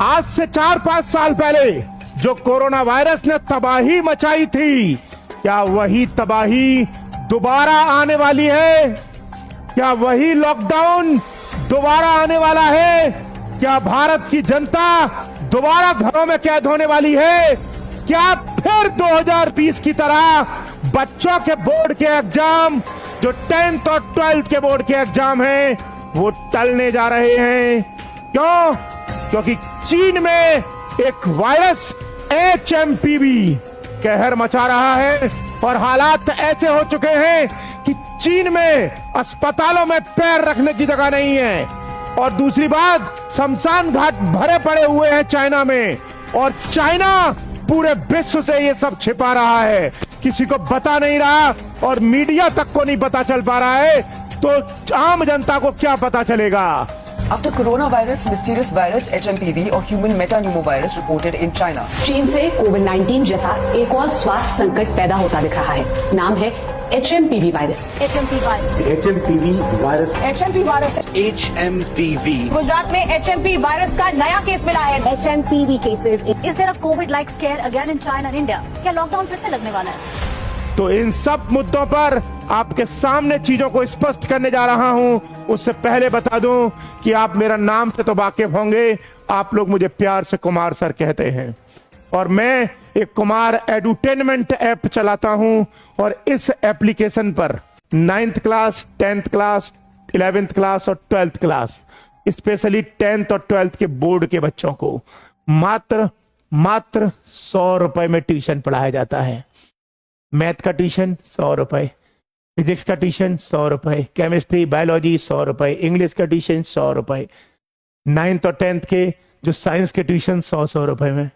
आज से 4-5 साल पहले जो कोरोना वायरस ने तबाही मचाई थी, क्या वही तबाही दोबारा आने वाली है? क्या वही लॉकडाउन दोबारा आने वाला है? क्या भारत की जनता दोबारा घरों में कैद होने वाली है? क्या फिर 2020 की तरह बच्चों के बोर्ड के एग्जाम, जो 10th और 12th के बोर्ड के एग्जाम हैं, वो टलने जा रहे हैं? क्यों? क्योंकि चीन में एक वायरस HMPV कहर मचा रहा है और हालात ऐसे हो चुके हैं कि चीन में अस्पतालों में पैर रखने की जगह नहीं है। और दूसरी बात, शमशान घाट भरे पड़े हुए हैं चाइना में, और चाइना पूरे विश्व से ये सब छिपा रहा है, किसी को बता नहीं रहा और मीडिया तक को नहीं पता चल पा रहा है, तो आम जनता को क्या पता चलेगा? After coronavirus, mysterious virus HMPV or human metapneumovirus reported in China. चीन से कोविड-19 जैसा एक और स्वास्थ्य संकट पैदा होता दिख रहा है। नाम है HMPV वायरस। HMPV गुजरात में HMP वायरस का नया केस मिला है। HMPV cases. Is there a COVID-like scare again in China and India? क्या लॉकडाउन फिर से लगने वाला है? तो इन सब मुद्दों पर आपके सामने चीजों को स्पष्ट करने जा रहा हूं। उससे पहले बता दूं कि आप मेरा नाम से तो वाकिफ होंगे, आप लोग मुझे प्यार से कुमार सर कहते हैं, और मैं एक कुमार एडुटेनमेंट ऐप चलाता हूं। और इस एप्लीकेशन पर 9th class, 10th class, 11th class और 12th क्लास, स्पेशली 10th और 12th के बोर्ड के बच्चों को मात्र 100 रुपए में ट्यूशन पढ़ाया जाता है। मैथ का ट्यूशन 100 रुपए, फिजिक्स का ट्यूशन 100 रुपए, केमिस्ट्री, बायोलॉजी 100 रुपए, इंग्लिश का ट्यूशन 100 रुपए, 9th और 10th के जो साइंस के ट्यूशन 100 रुपए में।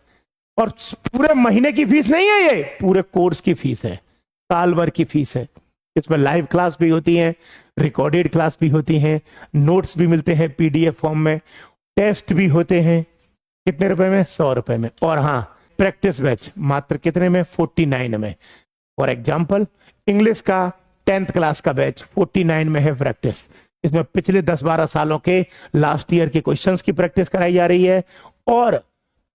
और पूरे महीने की फीस नहीं है, ये पूरे कोर्स की फीस है, साल भर की फीस है। इसमें लाइव क्लास भी होती है, रिकॉर्डेड क्लास भी होती हैं, नोट्स भी मिलते हैं PDF फॉर्म में, टेस्ट भी होते हैं। कितने रुपए में? 100 रुपए में। और हाँ, प्रैक्टिस बैच मात्र कितने में? 49 में। फॉर एग्जाम्पल, इंग्लिश का 10th क्लास का बैच 49 में है प्रैक्टिस। इसमें पिछले 10-12 सालों के लास्ट ईयर के क्वेश्चंस की प्रैक्टिस कराई जा रही है, और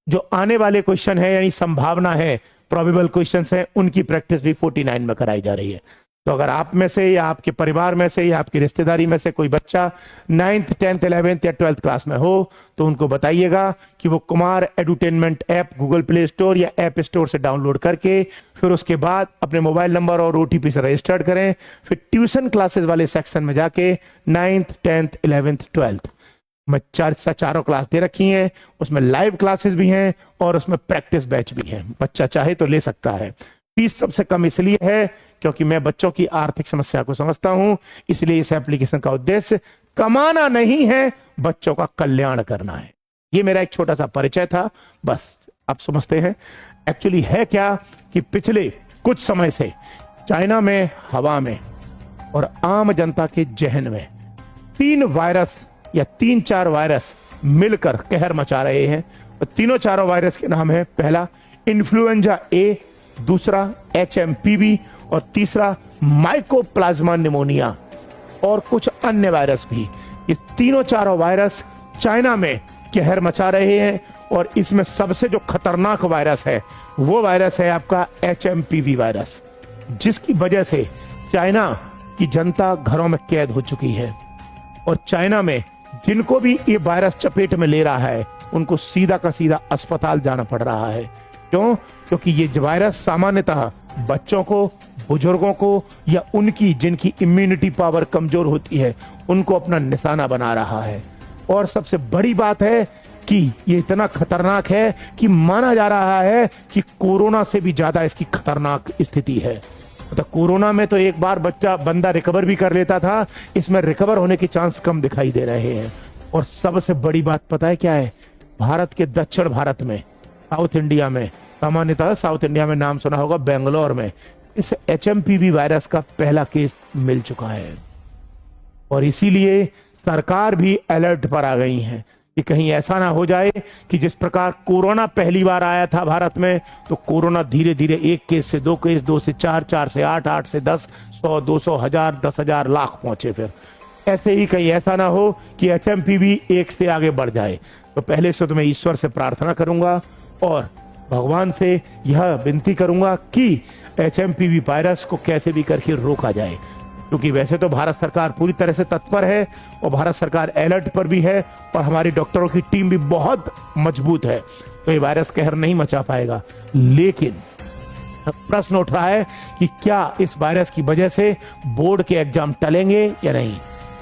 जो आने वाले क्वेश्चन है, यानी संभावना है, प्रोबेबल क्वेश्चंस है, उनकी प्रैक्टिस भी 49 में कराई जा रही है। तो अगर आप में से या आपके परिवार में से या आपकी रिश्तेदारी में से कोई बच्चा 9th, 10th, 11th या 12th क्लास में हो, तो उनको बताइएगा कि वो Kumar edutainment app Google play store या ऐप स्टोर से डाउनलोड करके फिर उसके बाद अपने मोबाइल नंबर और OTP से रजिस्टर्ड करें। फिर ट्यूशन क्लासेस वाले सेक्शन में जाके 9th, 10th, 11th, 12th में चारों क्लास दे रखी हैं। उसमें लाइव क्लासेस भी हैं और उसमें प्रैक्टिस बैच भी है। बच्चा चाहे तो ले सकता है। फीस सबसे कम इसलिए है क्योंकि मैं बच्चों की आर्थिक समस्या को समझता हूं, इसलिए इस एप्लीकेशन का उद्देश्य कमाना नहीं है, बच्चों का कल्याण करना है। ये मेरा एक छोटा सा परिचय था, बस आप समझते हैं। एक्चुअली है क्या कि पिछले कुछ समय से चाइना में, हवा में और आम जनता के जहन में 3 वायरस या 3-4 वायरस मिलकर कहर मचा रहे हैं। और तीनों चारों वायरस के नाम है, पहला इन्फ्लुएंजा A, दूसरा HMPV और तीसरा माइकोप्लाज्मा निमोनिया और कुछ अन्य वायरस भी। ये तीनों चारों वायरस चाइना में कहर मचा रहे हैं, और इसमें सबसे जो खतरनाक वायरस है वो वायरस है आपका HMPV वायरस, जिसकी वजह से चाइना की जनता घरों में कैद हो चुकी है। और चाइना में जिनको भी ये वायरस चपेट में ले रहा है, उनको सीधा का सीधा अस्पताल जाना पड़ रहा है। क्यों? क्योंकि ये वायरस सामान्यतः बच्चों को, बुजुर्गों को या उनकी जिनकी इम्यूनिटी पावर कमजोर होती है, उनको अपना निशाना बना रहा है। और सबसे बड़ी बात है कि ये इतना खतरनाक है कि माना जा रहा है कि कोरोना से भी ज्यादा इसकी खतरनाक स्थिति है। तो कोरोना में तो एक बार बंदा रिकवर भी कर लेता था, इसमें रिकवर होने के चांस कम दिखाई दे रहे हैं। और सबसे बड़ी बात पता है क्या है? भारत के दक्षिण भारत में, साउथ इंडिया में, सामान्यतः साउथ इंडिया में नाम सुना होगा, बेंगलोर में इस HMPV वायरस का पहला केस मिल चुका है। और इसीलिए सरकार भी अलर्ट पर आ गई है कि कहीं ऐसा ना हो जाए कि जिस प्रकार कोरोना पहली बार आया था भारत में, तो कोरोना धीरे धीरे 1 केस से 2 केस, 2 से 4, 4 से 8, 8 से 10, 100, 200, 1000, 10,000, लाख पहुंचे। फिर ऐसे ही कहीं ऐसा ना हो कि HMPV 1 से आगे बढ़ जाए। तो पहले से तो मैं ईश्वर से प्रार्थना करूंगा और भगवान से यह विनती करूंगा कि HMPV वायरस को कैसे भी करके रोका जाए, क्योंकि वैसे तो भारत सरकार पूरी तरह से तत्पर है और भारत सरकार अलर्ट पर भी है और हमारी डॉक्टरों की टीम भी बहुत मजबूत है, तो ये वायरस कहर नहीं मचा पाएगा। लेकिन प्रश्न उठ रहा है कि क्या इस वायरस की वजह से बोर्ड के एग्जाम टलेंगे या नहीं।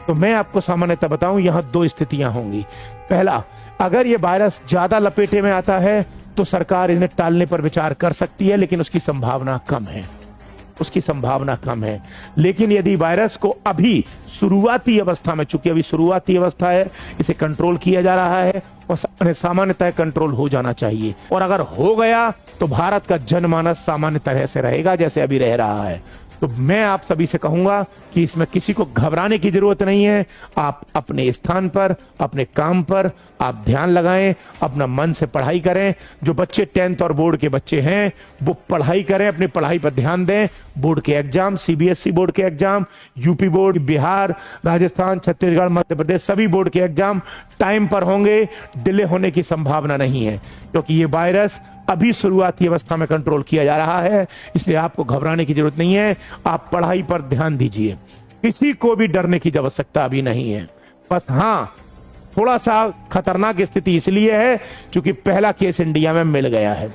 तो मैं आपको सामान्यतः बताऊं, यहां दो स्थितियां होंगी। पहला, अगर ये वायरस ज्यादा लपेटे में आता है तो सरकार इन्हें टालने पर विचार कर सकती है, लेकिन उसकी संभावना कम है। लेकिन यदि वायरस को अभी शुरुआती अवस्था में, चूंकि अभी शुरुआती अवस्था है, इसे कंट्रोल किया जा रहा है और सामान्यतः कंट्रोल हो जाना चाहिए, और अगर हो गया तो भारत का जनमानस सामान्य तरह से रहेगा जैसे अभी रह रहा है। तो मैं आप सभी से कहूंगा कि इसमें किसी को घबराने की जरूरत नहीं है। आप अपने स्थान पर, अपने काम पर आप ध्यान लगाएं, अपना मन से पढ़ाई करें। जो बच्चे 10th और बोर्ड के बच्चे हैं वो पढ़ाई करें, अपनी पढ़ाई पर ध्यान दें। बोर्ड के एग्जाम, CBSE बोर्ड के exam, UP board, Bihar, Rajasthan, Chhattisgarh, Madhya Pradesh, सभी बोर्ड के एग्जाम टाइम पर होंगे। डिले होने की संभावना नहीं है, क्योंकि ये वायरस अभी शुरुआती अवस्था में कंट्रोल किया जा रहा है, इसलिए आपको घबराने की जरूरत नहीं है। आप पढ़ाई पर ध्यान दीजिए, किसी को भी डरने की आवश्यकता अभी नहीं है। बस हाँ, थोड़ा सा खतरनाक स्थिति इसलिए है क्योंकि पहला केस इंडिया में मिल गया है,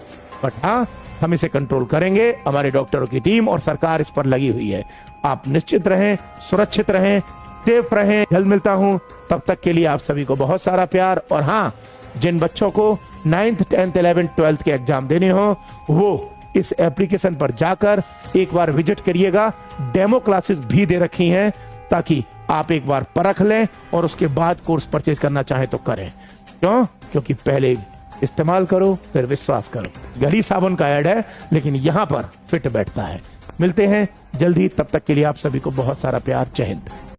बट हाँ, हम इसे कंट्रोल करेंगे। हमारे डॉक्टरों की टीम और सरकार इस पर लगी हुई है। आप निश्चित रहें, सुरक्षित रहें, सेफ रहें। जल्द मिलता हूं, तब तक के लिए आप सभी को बहुत सारा प्यार। और हाँ, जिन बच्चों को 9th, 10th, 11th, 12th के एग्जाम देने हो वो इस एप्लीकेशन पर जाकर एक बार विजिट करिएगा। डेमो क्लासेस भी दे रखी हैं ताकि आप एक बार परख लें और उसके बाद कोर्स परचेज करना चाहें तो करें। क्यों? क्योंकि पहले इस्तेमाल करो फिर विश्वास करो। गली साबुन का ऐड है, लेकिन यहां पर फिट बैठता है। मिलते हैं जल्दी, तब तक के लिए आप सभी को बहुत सारा प्यार। जय हिंद।